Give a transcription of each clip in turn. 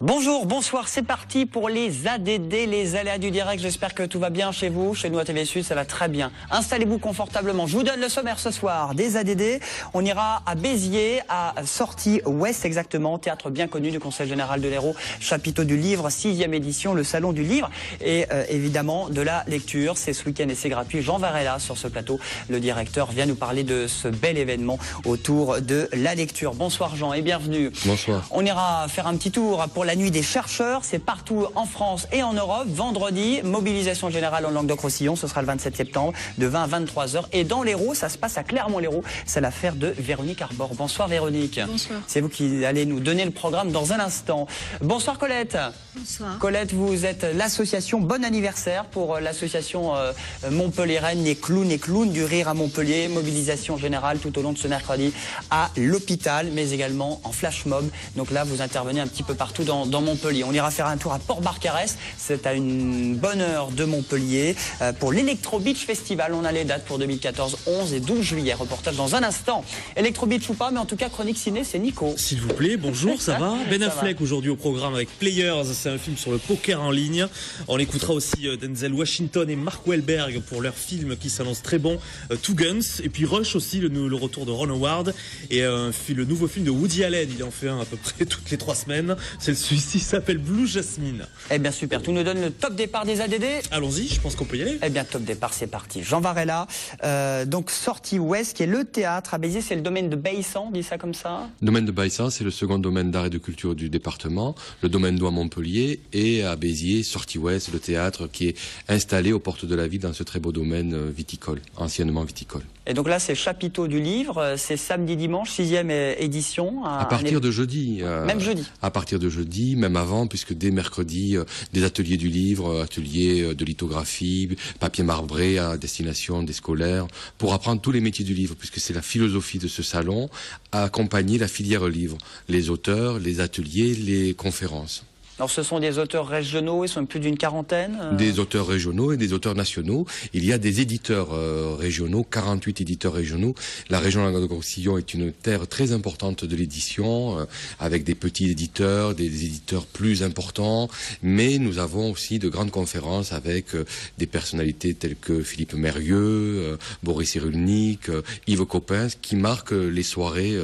Bonjour, bonsoir, c'est parti pour les ADD, les aléas du direct. J'espère que tout va bien chez vous. Chez nous à TV Sud, ça va très bien. Installez-vous confortablement. Je vous donne le sommaire ce soir des ADD. On ira à Béziers, à Sortie Ouest exactement, théâtre bien connu du Conseil Général de l'Hérault, chapiteau du livre, 6e édition, le salon du livre et évidemment de la lecture. C'est ce week-end et c'est gratuit. Jean Varela sur ce plateau, le directeur, vient nous parler de ce bel événement autour de la lecture. Bonsoir Jean et bienvenue. Bonsoir. On ira faire un petit tour pour la nuit des chercheurs, c'est partout en France et en Europe. Vendredi, mobilisation générale en Languedoc-Roussillon, ce sera le 27 septembre, de 20 à 23 h. Et dans l'Hérault, ça se passe à Clermont-Lérault. C'est l'affaire de Véronique Arbor. Bonsoir Véronique. Bonsoir. C'est vous qui allez nous donner le programme dans un instant. Bonsoir Colette. Bonsoir. Colette, vous êtes l'association Bon Anniversaire pour l'association montpelliéraine Les Clowns et Clowns du Rire à Montpellier. Mobilisation générale tout au long de ce mercredi à l'hôpital, mais également en flash mob. Donc là, vous intervenez un petit peu partout dans Montpellier. On ira faire un tour à Port-Barcarès. C'est à une bonne heure de Montpellier pour l'Electro Beach Festival. On a les dates pour 2014, 11 et 12 juillet. Reportage dans un instant. Electro Beach ou pas, mais en tout cas, chronique ciné, c'est Nico. S'il vous plaît, bonjour, ça va? Ben Ça Affleck aujourd'hui au programme avec Players, c'est un film sur le poker en ligne. On écoutera aussi Denzel Washington et Mark Wahlberg pour leur film qui s'annonce très bon, Two Guns. Et puis Rush aussi, le retour de Ron Howard. Et le nouveau film de Woody Allen, il en fait un à peu près toutes les 3 semaines. Celui-ci s'appelle Blue Jasmine. Eh bien super, tu nous donnes le top départ des ADD. Allons-y, je pense qu'on peut y aller. Eh bien top départ, c'est parti. Jean Varela, donc Sortie Ouest, qui est le théâtre à Béziers, c'est le domaine de Baïssan, on dit ça comme ça? Le domaine de Baïssan, c'est le second domaine d'art et de culture du département. Le domaine d'eau à Montpellier et à Béziers, Sortie Ouest, le théâtre qui est installé aux portes de la ville dans ce très beau domaine viticole, anciennement viticole. Et donc là, c'est chapiteau du livre, c'est samedi, dimanche, 6e édition. À partir de jeudi. Même jeudi. À partir de jeudi, même avant, puisque dès mercredi, des ateliers du livre, ateliers de lithographie, papier marbré à destination des scolaires, pour apprendre tous les métiers du livre, puisque c'est la philosophie de ce salon, à accompagner la filière livre, les auteurs, les ateliers, les conférences. Alors ce sont des auteurs régionaux, ils sont plus d'une quarantaine. Des auteurs régionaux et des auteurs nationaux. Il y a des éditeurs régionaux, 48 éditeurs régionaux. La région Languedoc-Roussillon est une terre très importante de l'édition, avec des petits éditeurs, des éditeurs plus importants. Mais nous avons aussi de grandes conférences avec des personnalités telles que Philippe Mérieux, Boris Cyrulnik, Yves Coppens, qui marquent les soirées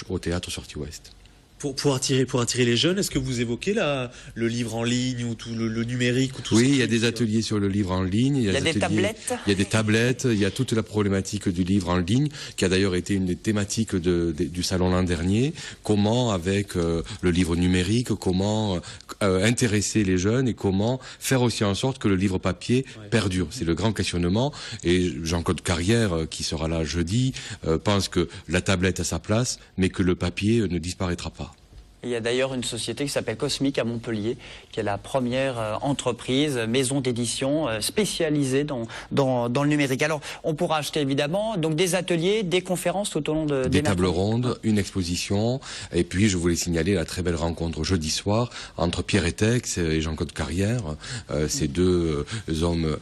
au théâtre Sortie Ouest. Pour attirer les jeunes, est-ce que vous évoquez le livre en ligne ou tout le numérique ou tout Oui, ça? il y a des ateliers sur le livre en ligne. Il y a des tablettes. Il y a des tablettes. Il y a toute la problématique du livre en ligne, qui a d'ailleurs été une des thématiques du salon l'an dernier. Comment, avec le livre numérique, comment intéresser les jeunes et comment faire aussi en sorte que le livre papier perdure. C'est le grand questionnement. Et Jean-Claude Carrière, qui sera là jeudi, pense que la tablette a sa place, mais que le papier ne disparaîtra pas. Il y a d'ailleurs une société qui s'appelle Cosmic à Montpellier, qui est la première entreprise, maison d'édition spécialisée dans le numérique. Alors, on pourra acheter évidemment donc des ateliers, des conférences tout au long des tables rondes, une exposition, et puis je voulais signaler la très belle rencontre jeudi soir entre Pierre Etex et Jean-Claude Carrière, ces deux hommes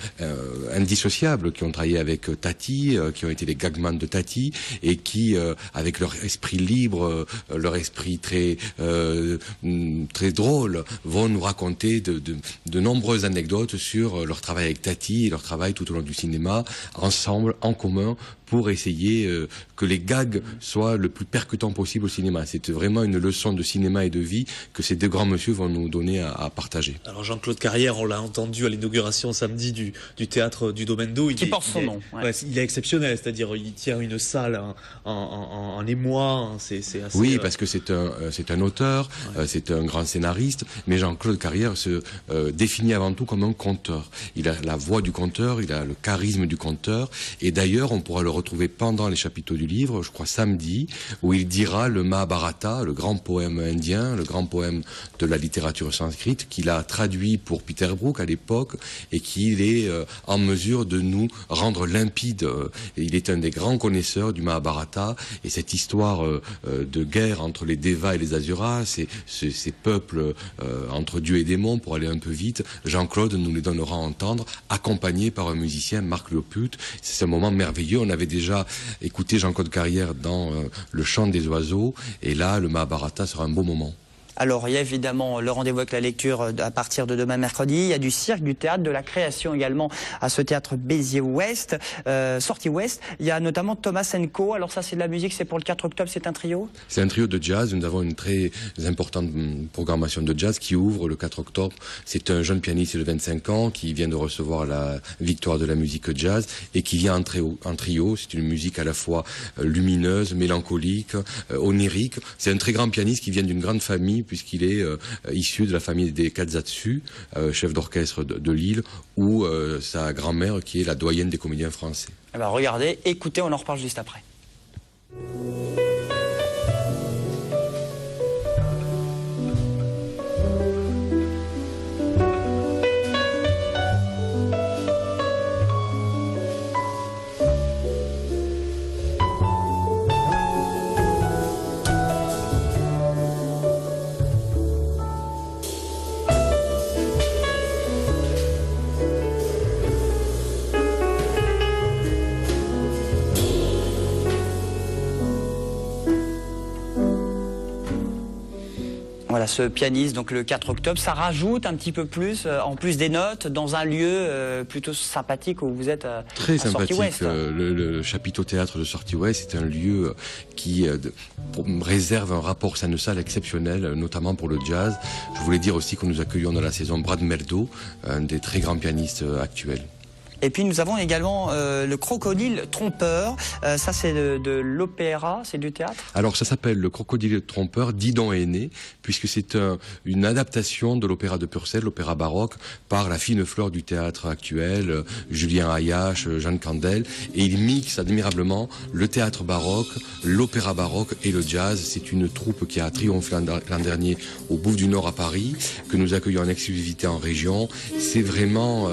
indissociables qui ont travaillé avec Tati, qui ont été les gagman de Tati, et qui, avec leur esprit libre, leur esprit très drôle, vont nous raconter de nombreuses anecdotes sur leur travail avec Tati et leur travail tout au long du cinéma, ensemble, en commun, pour essayer que les gags soient le plus percutants possible au cinéma. C'est vraiment une leçon de cinéma et de vie que ces deux grands messieurs vont nous donner à partager. Alors Jean-Claude Carrière, on l'a entendu à l'inauguration samedi du théâtre du Domaine d'eau. Qui porte son nom. Ouais, il est exceptionnel, c'est-à-dire il tient une salle en émoi. C'est assez, oui, parce que c'est un auteur, c'est un grand scénariste, mais Jean-Claude Carrière se définit avant tout comme un conteur. Il a la voix du conteur, il a le charisme du conteur, et d'ailleurs on pourra le retrouver pendant les chapiteaux du livre, je crois samedi, où il dira le Mahabharata, le grand poème indien, le grand poème de la littérature sanscrite, qu'il a traduit pour Peter Brook à l'époque, et qu'il est en mesure de nous rendre limpide. Il est un des grands connaisseurs du Mahabharata, et cette histoire de guerre entre les Devas et les Asuras, ces peuples entre Dieu et démons, pour aller un peu vite, Jean-Claude nous les donnera à entendre, accompagné par un musicien, Marc Lioput. C'est un moment merveilleux. On avait déjà écouté Jean-Claude Carrière dans Le Chant des oiseaux, et là, le Mahabharata sera un beau moment. Alors, il y a évidemment le rendez-vous avec la lecture à partir de demain mercredi. Il y a du cirque, du théâtre, de la création également à ce théâtre Béziers-Ouest, Sortie Ouest. Il y a notamment Thomas & Co. Alors ça, c'est de la musique, c'est pour le 4 octobre, c'est un trio? C'est un trio de jazz. Nous avons une très importante programmation de jazz qui ouvre le 4 octobre. C'est un jeune pianiste de 25 ans qui vient de recevoir la victoire de la musique jazz et qui vient en trio. C'est une musique à la fois lumineuse, mélancolique, onirique. C'est un très grand pianiste qui vient d'une grande famille puisqu'il est issu de la famille des Katsatsu, chef d'orchestre de Lille, ou sa grand-mère qui est la doyenne des comédiens français. Eh ben, regardez, écoutez, on en reparle juste après. Voilà, ce pianiste, donc le 4 octobre, ça rajoute un petit peu plus, en plus des notes, dans un lieu plutôt sympathique où vous êtes très à sympathique. Sortie Ouest. Le chapiteau théâtre de Sortie Ouest, c'est un lieu qui réserve un rapport scène-salle exceptionnel, notamment pour le jazz. Je voulais dire aussi que nous accueillons dans la saison Brad Meldo, un des très grands pianistes actuels. Et puis nous avons également le Crocodile Trompeur. Ça c'est de l'opéra, c'est du théâtre? Alors ça s'appelle le Crocodile Trompeur d'Idon Aîné, puisque c'est une adaptation de l'opéra de Purcell, l'opéra baroque, par la fine fleur du théâtre actuel, Julien Ayache, Jeanne Candel, et il mixe admirablement le théâtre baroque, l'opéra baroque et le jazz. C'est une troupe qui a triomphé l'an dernier au Bouffe du Nord à Paris, que nous accueillons en exclusivité en région. C'est vraiment,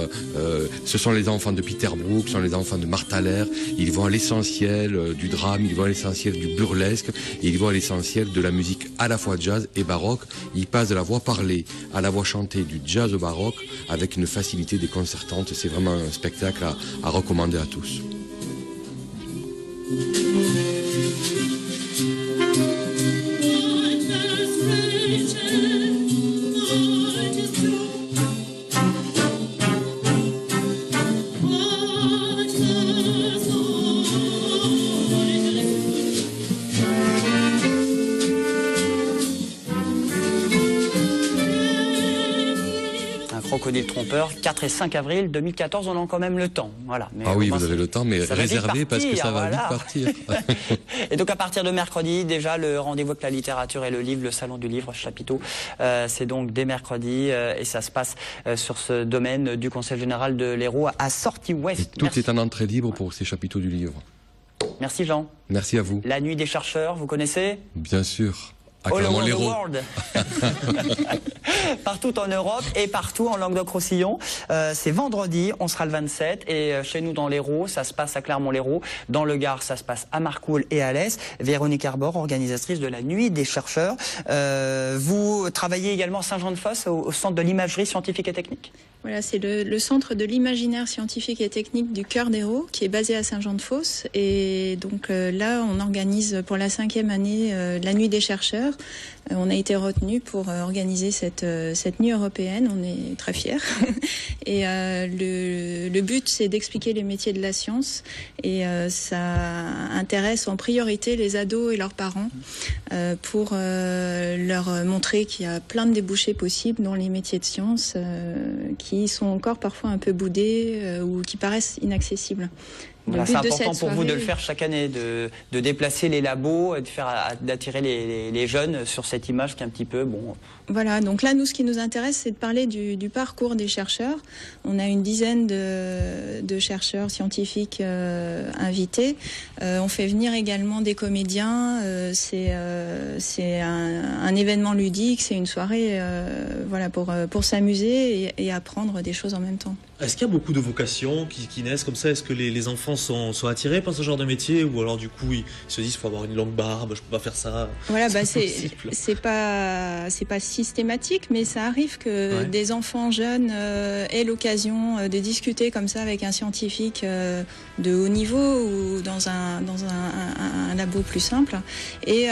ce sont les enfants de Peter Brook, ce sont les enfants de Martha Lehr. Ils vont à l'essentiel du drame, ils vont à l'essentiel du burlesque, et ils vont à l'essentiel de la musique à la fois jazz et baroque. Ils passent de la voix parlée à la voix chantée, du jazz au baroque, avec une facilité déconcertante. C'est vraiment un spectacle à recommander à tous. Crocodile Trompeur, 4 et 5 avril 2014, on a quand même le temps. Voilà. Mais oui, vous avez le temps, mais réservez parce que ça va vite partir. Et donc à partir de mercredi, déjà le rendez-vous avec la littérature et le livre, le salon du livre Chapiteau, c'est donc dès mercredi et ça se passe sur ce domaine du Conseil général de l'Hérault à Sortie Ouest. Tout est en entrée libre pour ces chapiteaux du livre. Merci Jean. Merci à vous. La nuit des chercheurs, vous connaissez? Bien sûr. All over the world. Partout en Europe et partout en Languedoc-Roussillon. C'est vendredi, on sera le 27 et chez nous dans l'Hérault, ça se passe à Clermont-Lérault. Dans le Gard, ça se passe à Marcoule et à Lès. Véronique Arbor, organisatrice de la Nuit des chercheurs. Vous travaillez également à Saint-Jean-de-Fosse au centre de l'imagerie scientifique et technique? Voilà, c'est le centre de l'imaginaire scientifique et technique du Cœur d'Hérault qui est basé à Saint-Jean-de-Fosse. Et donc là, on organise pour la 5e année la Nuit des chercheurs. On a été retenu pour organiser cette nuit européenne. On est très fiers. Et le but, c'est d'expliquer les métiers de la science. Et ça intéresse en priorité les ados et leurs parents pour leur montrer qu'il y a plein de débouchés possibles dans les métiers de science qui sont encore parfois un peu boudés ou qui paraissent inaccessibles. Voilà, c'est important pour vous de le faire chaque année, de déplacer les labos, d'attirer les jeunes sur cette image qui est un petit peu bon. Voilà, donc là, nous, ce qui nous intéresse, c'est de parler du parcours des chercheurs. On a une dizaine de chercheurs scientifiques invités. On fait venir également des comédiens. C'est un événement ludique, c'est une soirée voilà, pour s'amuser et apprendre des choses en même temps. Est-ce qu'il y a beaucoup de vocations qui naissent comme ça? Est-ce que les enfants sont attirés par ce genre de métier, ou alors du coup ils se disent faut avoir une longue barbe, je peux pas faire ça? Voilà, c'est pas systématique, mais ça arrive que des enfants jeunes aient l'occasion de discuter comme ça avec un scientifique de haut niveau ou dans un labo plus simple. Et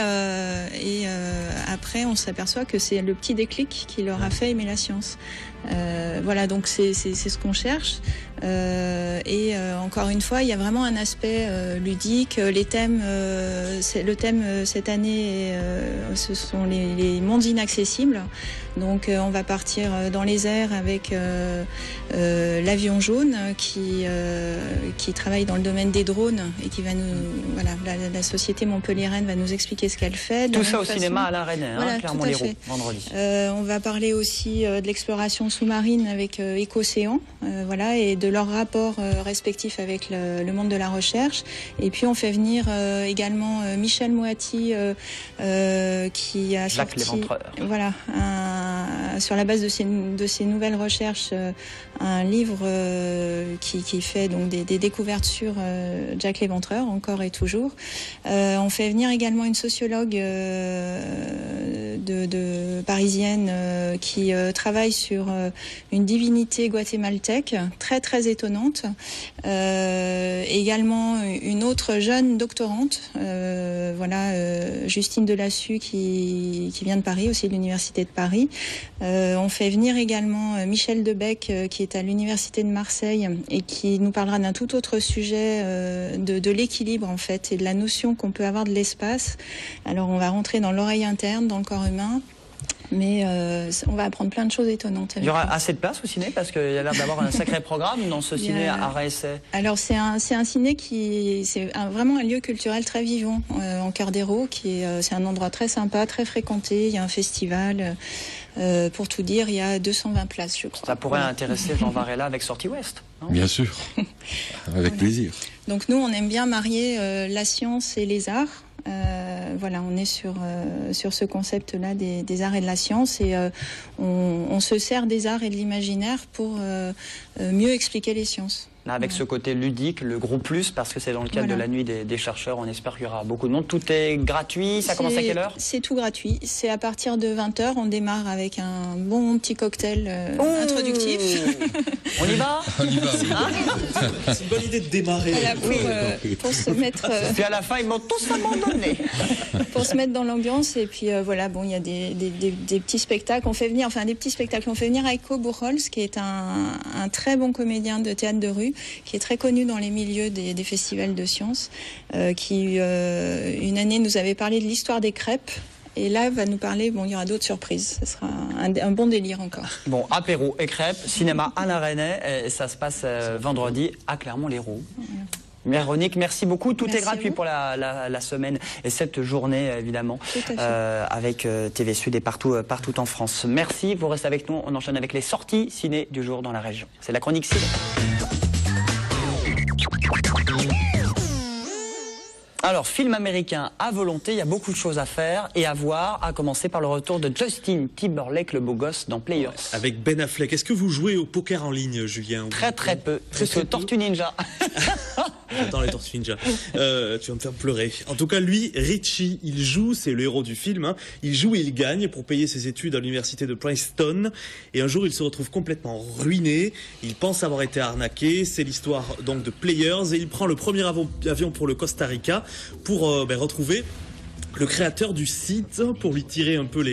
après, on s'aperçoit que c'est le petit déclic qui leur a fait aimer la science. Voilà, donc c'est ce qu'on cherche. Encore une fois, il y a vraiment un aspect ludique. Les thèmes, le thème cette année, ce sont les mondes inaccessibles. Donc on va partir dans les airs avec l'avion jaune qui travaille dans le domaine des drones et qui va la société montpelliéraine va nous expliquer ce qu'elle fait. Tout ça au cinéma Alain Resnais, voilà, Clermont-Lérault, vendredi. On va parler aussi de l'exploration sous-marine avec Écocéan, voilà, et de leur rapport respectif avec le monde de la recherche. Et puis on fait venir également Michel Moati qui a sorti, voilà, sur la base de ces nouvelles recherches, un livre qui fait donc des découvertes sur Jack l'Éventreur, encore et toujours. On fait venir également une sociologue parisienne qui travaille sur une divinité guatémaltèque très très étonnante. Également une autre jeune doctorante, Justine Delassus qui vient de Paris, aussi de l'université de Paris. On fait venir également Michel Debec qui est à l'université de Marseille et qui nous parlera d'un tout autre sujet de l'équilibre en fait et de la notion qu'on peut avoir de l'espace. Alors on va rentrer dans l'oreille interne, dans le corps humain. Mais on va apprendre plein de choses étonnantes. Il y aura assez de place au ciné parce qu'il y a l'air d'avoir un sacré programme dans ce ciné art et essai. Alors c'est un ciné c'est vraiment un lieu culturel très vivant en Cœur d'Hérault, c'est un endroit très sympa, très fréquenté. Il y a un festival. Pour tout dire, il y a 220 places, je crois. Ça pourrait intéresser Jean Varela avec Sortie Ouest, non ? Bien sûr, avec plaisir. Donc nous, on aime bien marier la science et les arts. Voilà, on est sur ce concept-là des arts et de la science et on se sert des arts et de l'imaginaire pour mieux expliquer les sciences. Là, avec ce côté ludique, le gros plus, parce que c'est dans le cadre de la nuit des chercheurs, on espère qu'il y aura beaucoup de monde. Tout est gratuit, ça commence à quelle heure ? C'est tout gratuit, c'est à partir de 20h, on démarre avec un bon petit cocktail introductif. On y va ? On y va, oui. C'est une bonne idée de démarrer. Voilà, pour se mettre... Puis à la fin, ils vont tous abandonner. Pour se mettre dans l'ambiance, et puis voilà, bon, il y a des petits spectacles, on fait venir Heiko Buchholz, qui est un très bon comédien de théâtre de rue, qui est très connu dans les milieux des festivals de sciences, qui une année nous avait parlé de l'histoire des crêpes. Et là, va nous parler, bon, il y aura d'autres surprises. Ce sera un bon délire encore. Bon, apéro et crêpes, cinéma Alain Resnais, et ça se passe vendredi à Clermont-Lérault. Véronique, merci beaucoup. Tout est gratuit pour la semaine et cette journée, évidemment, avec TV Sud et partout en France. Merci, vous restez avec nous. On enchaîne avec les sorties ciné du jour dans la région. C'est la chronique ciné. Alors, film américain à volonté, il y a beaucoup de choses à faire et à voir, à commencer par le retour de Justin Timberlake, le beau gosse, dans Players. Avec Ben Affleck. Est-ce que vous jouez au poker en ligne, Julien? Très peu. C'est Tortue Ninja. Attends, les Tortues Ninja. Tu vas me faire pleurer. En tout cas, lui, Richie, il joue, c'est le héros du film. Hein. Il joue et il gagne pour payer ses études à l'université de Princeton. Et un jour, il se retrouve complètement ruiné. Il pense avoir été arnaqué. C'est l'histoire donc de Players. Et il prend le premier avion pour le Costa Rica pour retrouver le créateur du site pour lui tirer un peu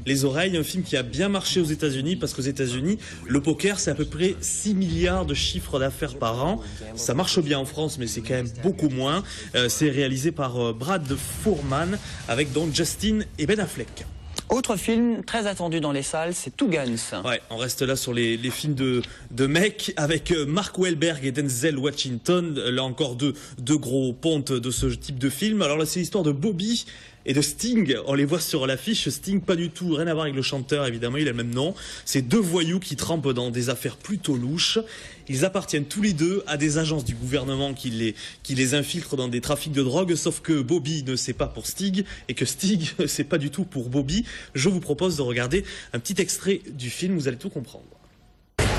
les oreilles. Un film qui a bien marché aux États-Unis parce qu'aux États-Unis, le poker, c'est à peu près 6 milliards de chiffres d'affaires par an. Ça marche bien en France, mais c'est quand même beaucoup moins. C'est réalisé par Brad Foreman avec donc Justin et Ben Affleck. Autre film très attendu dans les salles, c'est Two Guns. Ouais, on reste là sur les films de mecs avec Mark Wahlberg et Denzel Washington. Là encore deux gros pontes de ce type de film. Alors là, c'est l'histoire de Bobby et de Sting. On les voit sur l'affiche. Sting, pas du tout, rien à voir avec le chanteur, évidemment, il a le même nom. C'est deux voyous qui trempent dans des affaires plutôt louches. Ils appartiennent tous les deux à des agences du gouvernement qui les infiltrent dans des trafics de drogue, sauf que Bobby ne sait pas pour Stig et que Stig ne sait pas du tout pour Bobby. Je vous propose de regarder un petit extrait du film, vous allez tout comprendre.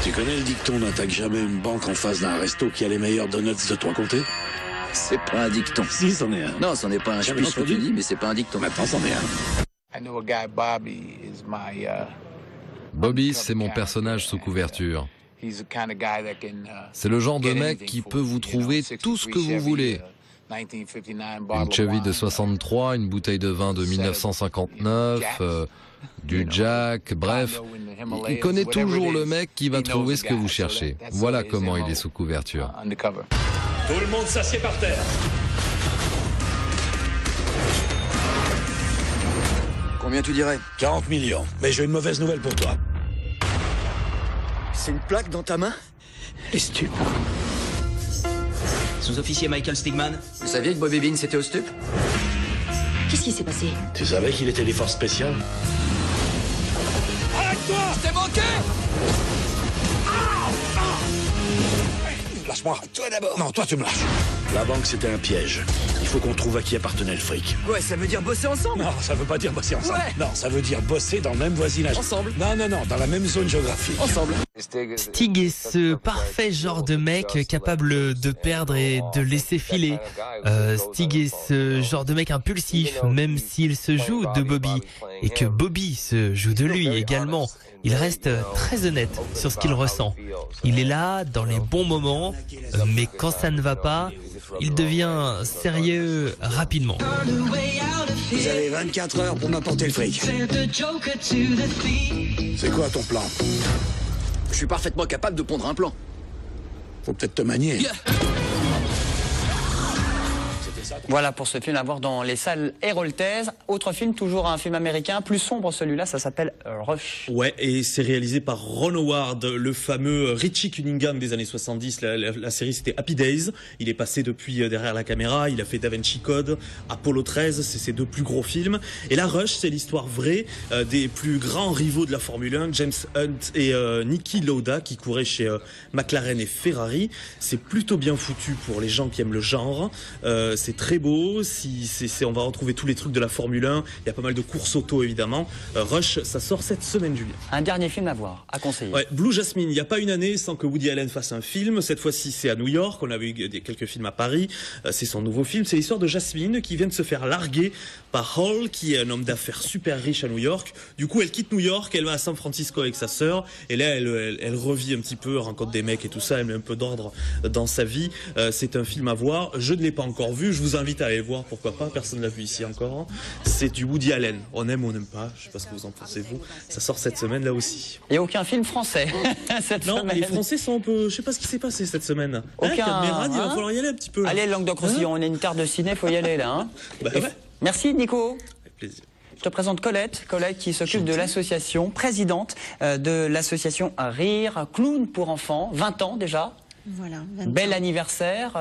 Tu connais le dicton n'attaque jamais une banque en face d'un resto qui a les meilleurs donuts de trois comtés? C'est pas un dicton. Si, c'en est un. Non, c'en est pas un. Je sais plus ce que tu dis, mais c'est pas un dicton. Maintenant, c'en est un. Bobby, c'est mon personnage sous couverture. C'est le genre de mec qui peut vous trouver tout ce que vous voulez. Une Chevy de 63, une bouteille de vin de 1959, du Jack, bref. Il connaît toujours le mec qui va trouver ce que vous cherchez. Voilà comment il est sous couverture. Tout le monde s'assied par terre. Combien tu dirais? 40 millions. Mais j'ai une mauvaise nouvelle pour toi. C'est une plaque dans ta main? Les stupes. Sous-officier Michael Stigman. Vous saviez que Bobby Bean c'était au stup? Qu'est-ce qui s'est passé? Tu savais qu'il était des forces spéciales? Arrête-toi! Je t'ai manqué! Lâche-moi. Toi d'abord. Non, toi tu me lâches. La banque c'était un piège. Il faut qu'on trouve à qui appartenait le fric. Ouais, ça veut dire bosser ensemble? Non, ça veut pas dire bosser ensemble. Ouais. Non, ça veut dire bosser dans le même voisinage. Ensemble. Non, dans la même zone géographique. Ensemble. Stig est ce parfait genre de mec capable de perdre et de laisser filer. Stig est ce genre de mec impulsif, même s'il se joue de Bobby et que Bobby se joue de lui également. Il reste très honnête sur ce qu'il ressent. Il est là dans les bons moments, mais quand ça ne va pas, il devient sérieux rapidement. Vous avez 24 heures pour m'apporter le fric. C'est quoi ton plan? Je suis parfaitement capable de pondre un plan. Faut peut-être te manier. Voilà pour ce film à voir dans les salles héroltaises. Autre film, toujours un film américain, plus sombre celui-là, ça s'appelle Rush. Ouais, et c'est réalisé par Ron Howard, le fameux Richie Cunningham des années 70. La série c'était Happy Days. Il est passé depuis derrière la caméra, il a fait Da Vinci Code, Apollo 13, c'est ses deux plus gros films. Et là, Rush, c'est l'histoire vraie des plus grands rivaux de la Formule 1, James Hunt et Niki Lauda, qui couraient chez McLaren et Ferrari. C'est plutôt bien foutu pour les gens qui aiment le genre. C'est très beau, on va retrouver tous les trucs de la Formule 1, il y a pas mal de courses auto évidemment. Rush, ça sort cette semaine, Julien. Un dernier film à voir, à conseiller. Ouais, Blue Jasmine, il n'y a pas une année sans que Woody Allen fasse un film. Cette fois-ci, c'est à New York, on avait eu quelques films à Paris, c'est son nouveau film, c'est l'histoire de Jasmine qui vient de se faire larguer par Hall, qui est un homme d'affaires super riche à New York. Du coup, elle quitte New York, elle va à San Francisco avec sa sœur, et là, elle revit un petit peu, rencontre des mecs et tout ça, elle met un peu d'ordre dans sa vie. C'est un film à voir, je ne l'ai pas encore vu, je vous invite à aller le voir, pourquoi pas, personne ne l'a vu ici encore. C'est du Woody Allen, on aime ou on n'aime pas, je sais pas ce que vous en pensez vous, ça sort cette semaine là aussi. Et aucun film français cette non, semaine. Les Français sont un peu, je sais pas ce qui s'est passé cette semaine. Aucun, Cadmeran, il va falloir y aller un petit peu. Là. Allez, Languedoc-Roussillon, on est une terre de ciné, faut y aller là. Hein. Bah, ouais. Merci Nico. Avec plaisir. Je te présente Colette qui s'occupe de l'association, présidente de l'association Rire, clown pour enfants, 20 ans déjà. Voilà. Bel anniversaire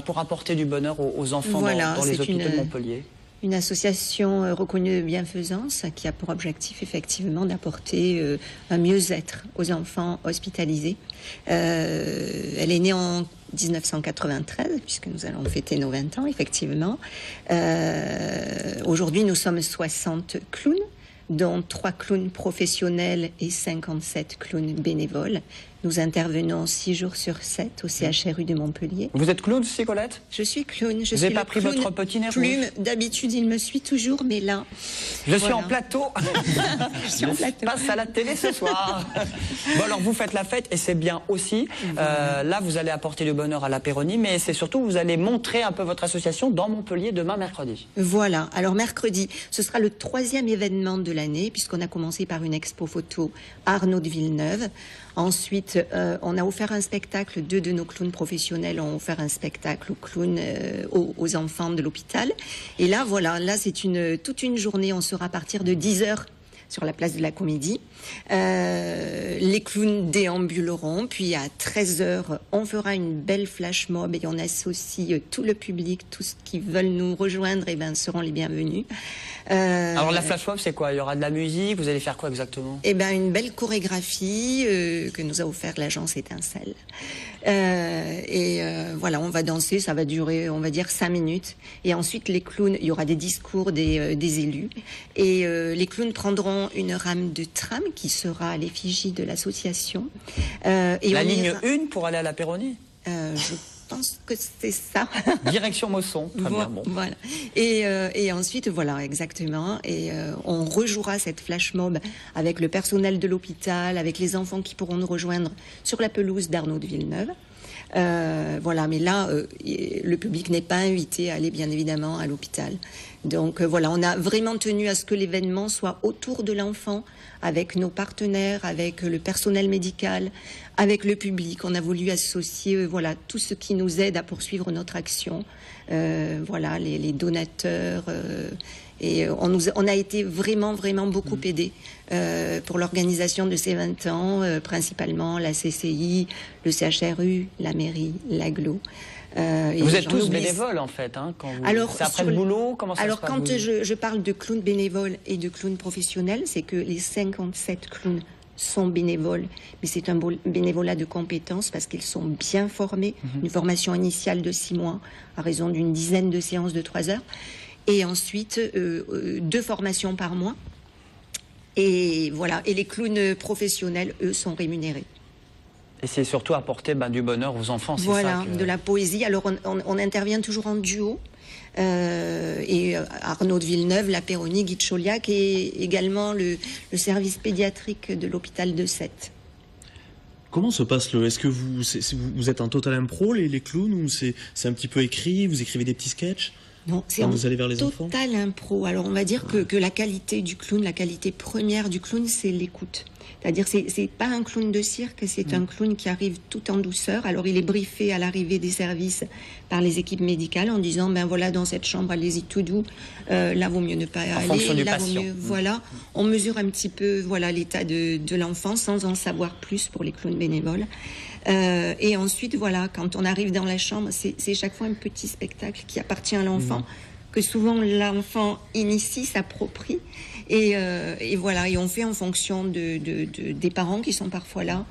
pour apporter du bonheur aux enfants dans les hôpitaux de Montpellier. Une association reconnue de bienfaisance qui a pour objectif effectivement d'apporter un mieux-être aux enfants hospitalisés. Elle est née en 1993, puisque nous allons fêter nos 20 ans, effectivement. Aujourd'hui, nous sommes 60 clowns, dont 3 clowns professionnels et 57 clowns bénévoles. Nous intervenons 6 jours sur 7 au CHRU de Montpellier. Vous êtes clown aussi, Colette? Je suis clown. Vous n'avez pas pris votre petit nez Plume. D'habitude, il me suit toujours, mais là... Je suis en plateau. Je suis en plateau. Passe à la télé ce soir. Bon, alors vous faites la fête et c'est bien aussi. Là, vous allez apporter du bonheur à la Péronie, mais c'est surtout, vous allez montrer un peu votre association dans Montpellier demain mercredi. Voilà. Alors mercredi, ce sera le 3e événement de l'année, puisqu'on a commencé par une expo photo à Arnaud de Villeneuve. Ensuite, on a offert un spectacle, 2 de nos clowns professionnels ont offert un spectacle aux clowns, aux enfants de l'hôpital. Et là, voilà, là c'est toute une journée, on sera à partir de 10h sur la place de la Comédie. Les clowns déambuleront, puis à 13h, on fera une belle flash mob et on associe tout le public, tous ceux qui veulent nous rejoindre, seront les bienvenus. Alors la flash mob, c'est quoi? Il y aura de la musique, vous allez faire quoi exactement? Une belle chorégraphie que nous a offert l'agence Étincelle. Voilà, on va danser, ça va durer, on va dire, 5 minutes. Et ensuite, les clowns, il y aura des discours des élus. Et les clowns prendront également une rame de tram qui sera à l'effigie de l'association. La ligne 1 pour aller à la Péronie. Je pense que c'est ça. Direction Mosson, très bien. Bon. Voilà. Et ensuite, voilà, exactement. Et on rejouera cette flash mob avec le personnel de l'hôpital, avec les enfants qui pourront nous rejoindre sur la pelouse d'Arnaud de Villeneuve. Voilà, mais là, le public n'est pas invité à aller, bien évidemment, à l'hôpital. Donc voilà, on a vraiment tenu à ce que l'événement soit autour de l'enfant, avec nos partenaires, avec le personnel médical, avec le public. On a voulu associer voilà, tout ce qui nous aide à poursuivre notre action. Voilà, les donateurs. Et on a été vraiment beaucoup aidés pour l'organisation de ces 20 ans, principalement la CCI, le CHRU, la mairie, l'AGLO. Vous êtes tous bénévoles en fait, hein, quand vous... Alors, c'est après le boulot, comment ça se passe? Alors quand je parle de clowns bénévoles et de clowns professionnels, c'est que les 57 clowns sont bénévoles, mais c'est un bénévolat de compétences parce qu'ils sont bien formés, une formation initiale de 6 mois à raison d'une dizaine de séances de 3 heures, et ensuite 2 formations par mois. Et voilà, et les clowns professionnels, eux, sont rémunérés. Et c'est surtout apporter du bonheur aux enfants, c'est voilà, ça que... de la poésie. Alors on intervient toujours en duo. Et Arnaud de Villeneuve, la Péronie, Guy de Chauliac et également le service pédiatrique de l'hôpital de Sète. Comment se passe est-ce que vous êtes un total impro, les clowns, ou c'est un petit peu écrit, vous écrivez des petits sketchs? Non, c'est vous allez vers les enfants. Total impro. Alors on va dire que la qualité du clown, la qualité première du clown, c'est l'écoute. C'est-à-dire c'est pas un clown de cirque, c'est un clown qui arrive tout en douceur. Alors il est briefé à l'arrivée des services par les équipes médicales en disant ben voilà, dans cette chambre, allez-y tout doux, là vaut mieux ne pas aller, là vaut mieux, voilà. On mesure un petit peu voilà l'état de l'enfant sans en savoir plus pour les clowns bénévoles. Et ensuite voilà, quand on arrive dans la chambre, c'est chaque fois un petit spectacle qui appartient à l'enfant, que souvent l'enfant initie, s'approprie. Et voilà, et on fait en fonction des parents qui sont parfois là,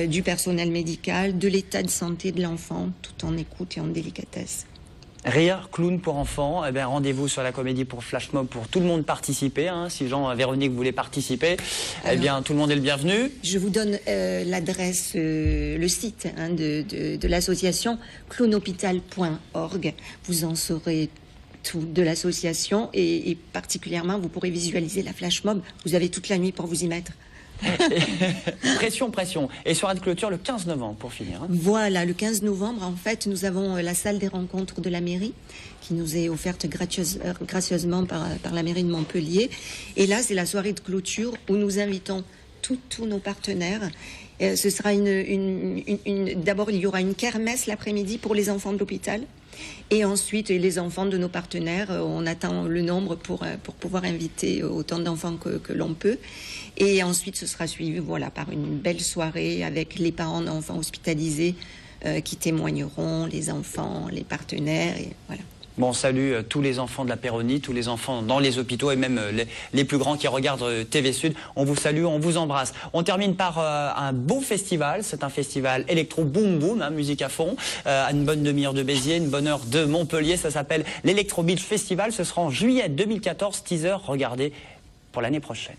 du personnel médical, de l'état de santé de l'enfant, tout en écoute et en délicatesse. Rire, clown pour enfants, eh bien, rendez-vous sur la Comédie pour Flash Mob pour tout le monde participer. Hein. Si Véronique voulait participer, eh bien, tout le monde est le bienvenu. Je vous donne l'adresse, le site de l'association clownhôpital.org. Vous en saurez tout de l'association et particulièrement, vous pourrez visualiser la Flash Mob. Vous avez toute la nuit pour vous y mettre. Pression. Et soirée de clôture le 15 novembre pour finir. Hein. Voilà, le 15 novembre, en fait, nous avons la salle des rencontres de la mairie qui nous est offerte gracieusement par la mairie de Montpellier. Et là, c'est la soirée de clôture où nous invitons tous nos partenaires. Ce sera d'abord, il y aura une kermesse l'après-midi pour les enfants de l'hôpital. Et ensuite, les enfants de nos partenaires, on attend le nombre pour pouvoir inviter autant d'enfants que l'on peut. Et ensuite, ce sera suivi par une belle soirée avec les parents d'enfants hospitalisés qui témoigneront, les enfants, les partenaires. Et voilà. Bon, on salue tous les enfants de la Péronie, tous les enfants dans les hôpitaux et même les plus grands qui regardent TV Sud. On vous salue, on vous embrasse. On termine par un beau festival. C'est un festival électro boom boom, hein, musique à fond, à une bonne demi-heure de Béziers, une bonne heure de Montpellier. Ça s'appelle l'Electro Beach Festival. Ce sera en juillet 2014. Teaser, regardez pour l'année prochaine.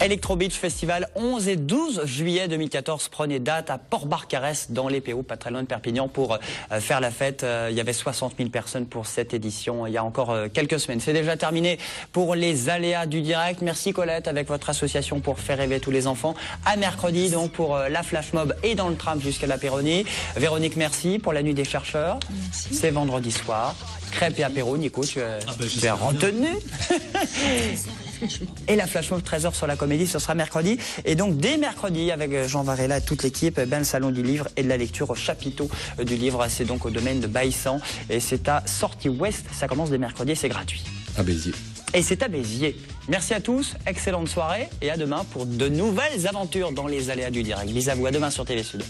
Electro Beach Festival, 11 et 12 juillet 2014. Prenez date à Port-Barcarès dans les PO, pas très loin de Perpignan, pour faire la fête. Il y avait 60 000 personnes pour cette édition il y a encore quelques semaines. C'est déjà terminé pour les aléas du direct. Merci Colette avec votre association pour faire rêver tous les enfants. À mercredi donc pour la flash mob et dans le tram jusqu'à la Péronie. Véronique, merci pour la nuit des chercheurs. C'est vendredi soir. Crêpes et apéro. Nico, tu es retenu. Et la flash mob 13h sur la Comédie, ce sera mercredi. Et donc dès mercredi, avec Jean Varela et toute l'équipe, le salon du livre et de la lecture au chapiteau du livre. C'est donc au domaine de Baïssan et c'est à Sortie Ouest. Ça commence dès mercredi et c'est gratuit. À Béziers. Et c'est à Béziers. Merci à tous, excellente soirée et à demain pour de nouvelles aventures dans les aléas du direct. Bisous à vous, à demain sur TV Sud.